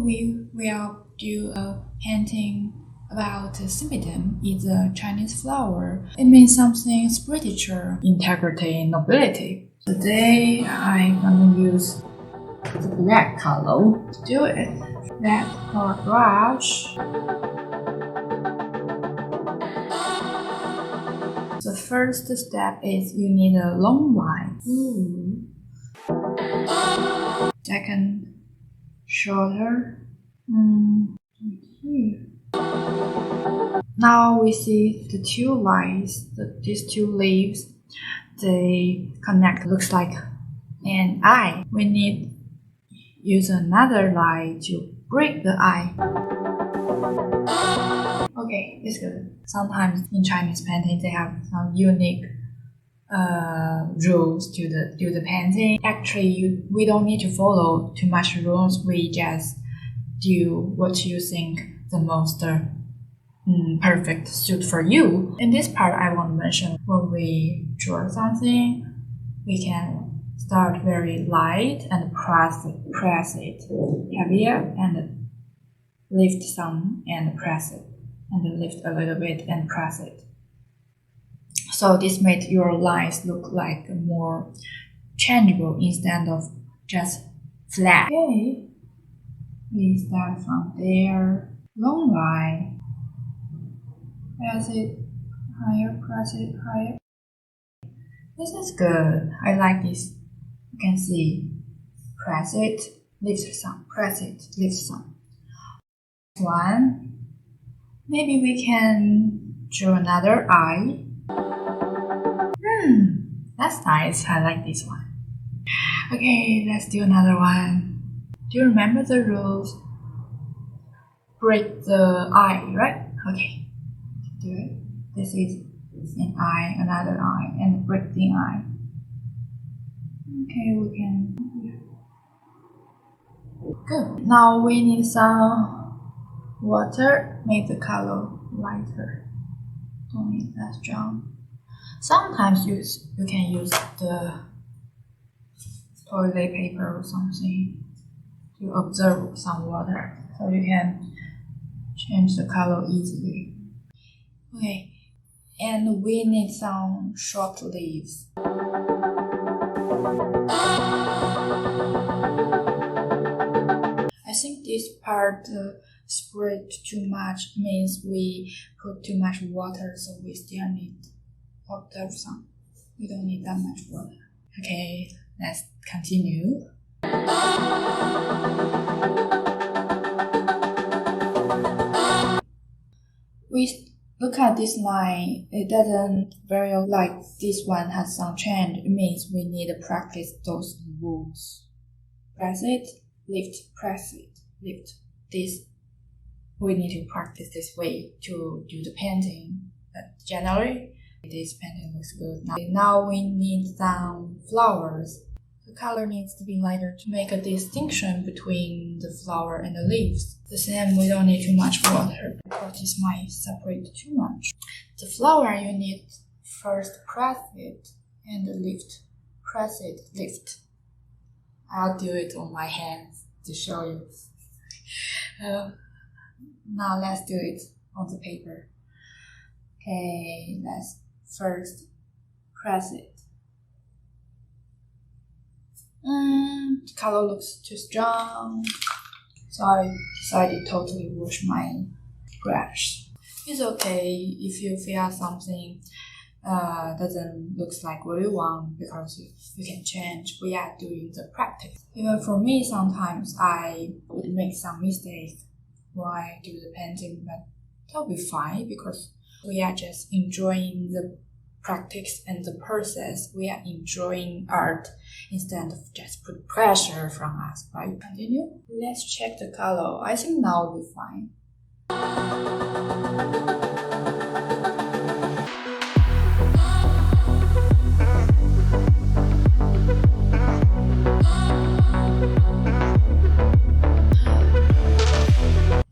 we will do a painting about symbolism. It's a Chinese flower. It means something spiritual, integrity, nobility. Today I'm gonna use the black color to do it. Black color brush. The first step is you need a long line. Second, shorter. Here. Now we see the two lines, these two leaves, they connect, looks like an eye. We need use another line to break the eye. Okay, it's good. Sometimes in Chinese painting they have some unique rules to the painting. Actually, we don't need to follow too much rules. We just do what you think the most perfect suit for you. In this part, I want to mention when we draw something, we can start very light and press it heavier and lift some and press it and lift a little bit and press it. So this made your lines look like more changeable instead of just flat. Okay, we start from there. Long line. Press it higher, press it higher. This is good. I like this. You can see. Press it, lift some, press it, lift some. One. Maybe we can draw another eye. That's nice. I like this one. Okay, let's do another one. Do you remember the rules? Break the eye, right? Okay. Do it. This is an eye, another eye, and break the eye. Okay, we can. Good. Now we need some water. Make the color lighter. Don't need that strong. Sometimes you can use the toilet paper or something to absorb some water, so you can change the color easily. Okay, and we need some short leaves. I think this part spread too much means we put too much water, so we still need water some. We don't need that much water. Okay, let's continue. We look at this line, it doesn't very like this one has some change. It means we need to practice those rules. Press it, lift, press it, lift. This, we need to practice this way to do the painting. But generally, this painting looks good. Now we need some flowers. The color needs to be lighter to make a distinction between the flower and the leaves. The same, we don't need too much water because this might separate too much. The flower, you need first press it and lift. Press it, lift. I'll do it on my hands to show you. Now let's do it on the paper. Okay, let's first press it. The color looks too strong, so I decided to totally wash my brush. It's okay if you feel something doesn't look like what you want, because you can change. We are doing the practice. Even for me, sometimes I would make some mistakes while I do the painting, but that'll be fine because we are just enjoying the practice and the process. We are enjoying art instead of just put pressure from us, right? Continue. Let's check the color. I think now will be fine.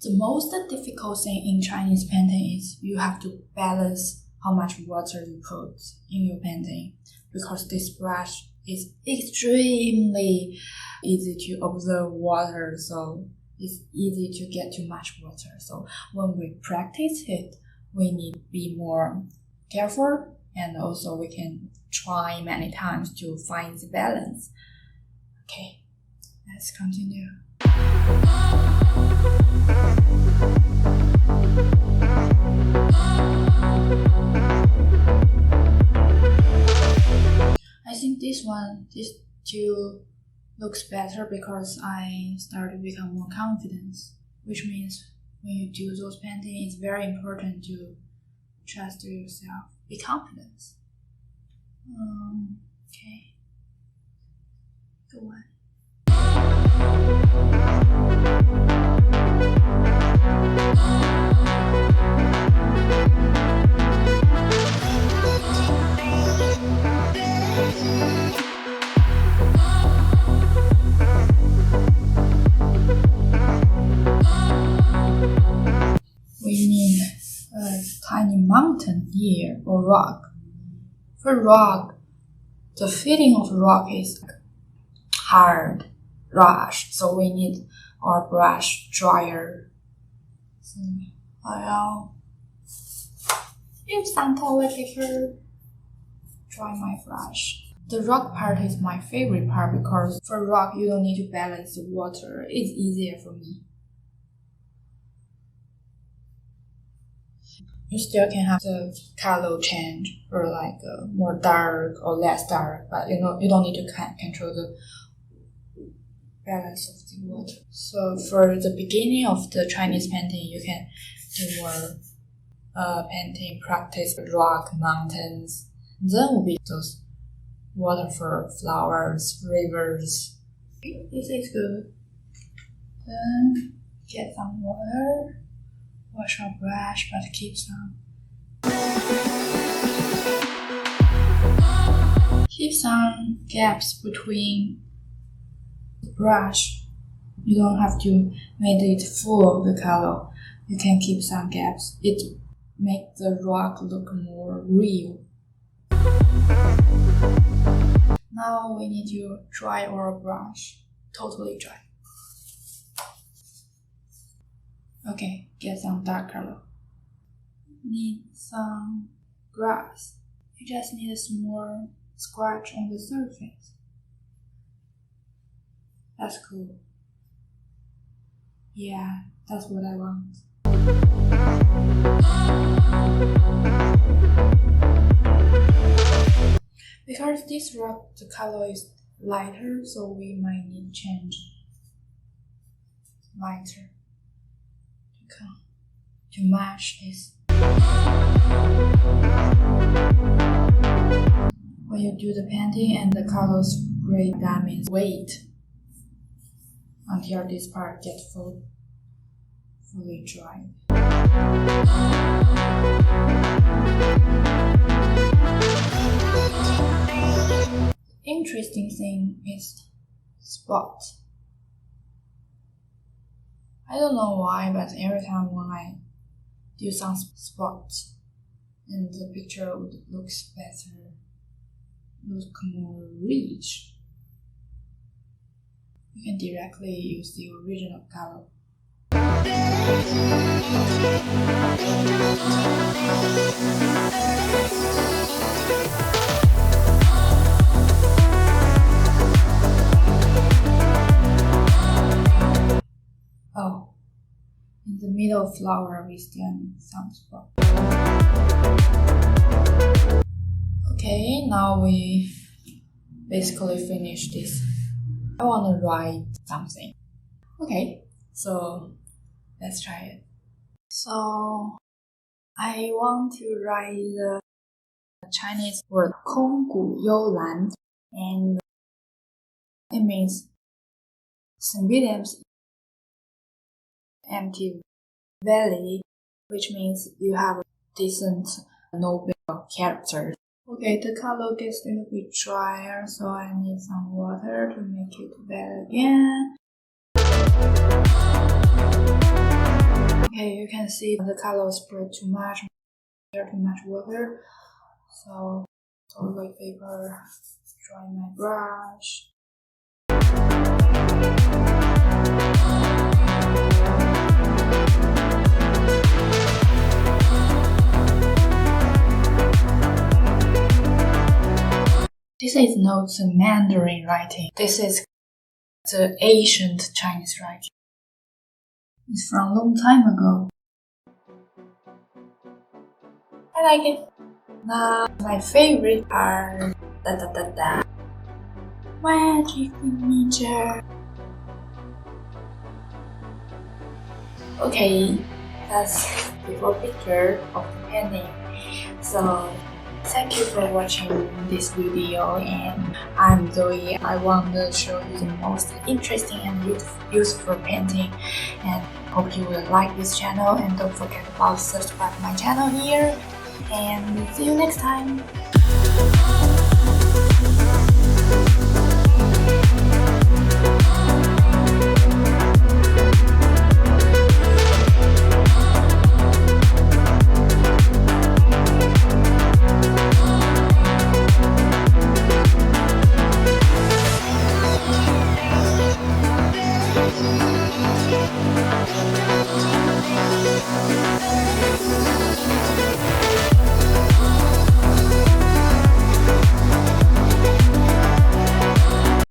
The most difficult thing in Chinese painting is you have to balance how much water you put in your painting, because this brush is extremely easy to absorb water, so it's easy to get too much water. So when we practice it, we need to be more careful, and also we can try many times to find the balance. Okay, let's continue. I think these two looks better because I started to become more confident, which means when you do those paintings, it's very important to trust yourself, be confident. Okay, go on. We need a tiny mountain here or rock. For rock, the feeling of rock is hard, brush, so we need our brush dryer. So I'll use some toilet paper, dry my brush. The rock part is my favorite part because for rock you don't need to balance the water. It's easier for me. You still can have the color change or like more dark or less dark, but you don't need to control the balance of the water. So for the beginning of the Chinese painting, you can do more painting practice with rock, mountains. Then will be those water for flowers, rivers. Okay, this is good. Then get some water. Wash our brush, but keep some gaps between the brush. You don't have to make it full of the color. You can keep some gaps. It makes the rock look more real. Now we need to dry our brush, totally dry. Okay, get some dark color. Need some grass. You just need a small scratch on the surface. That's cool. Yeah, that's what I want. Because this rock, the color is lighter, so we might need to change lighter to match this. When you do the painting and the colors break, that means wait until this part gets fully dry. Interesting thing is spot. I don't know why, but every time when I do some spots, and the picture would look better, look more rich. You can directly use the original color. Oh, in the middle flower we stand some spot. Okay, now we basically finish this. I want to write something. Okay, so let's try it. So I want to write the Chinese word 空谷幽兰, and it means St. William's empty valley, which means you have decent noble character. Okay, the color gets a little bit drier, so I need some water to make it better again. Okay, you can see the color spread too much, too much water. So toilet paper, dry my brush. This is not the Mandarin writing. This is the ancient Chinese writing. It's from a long time ago. I like it. Now, my favorite are magic signature. Okay, that's the full picture of the painting. So, thank you for watching this video, and I'm Zoe. I want to show you the most interesting and useful painting, and hope you will like this channel, and don't forget about subscribe my channel here, and see you next time.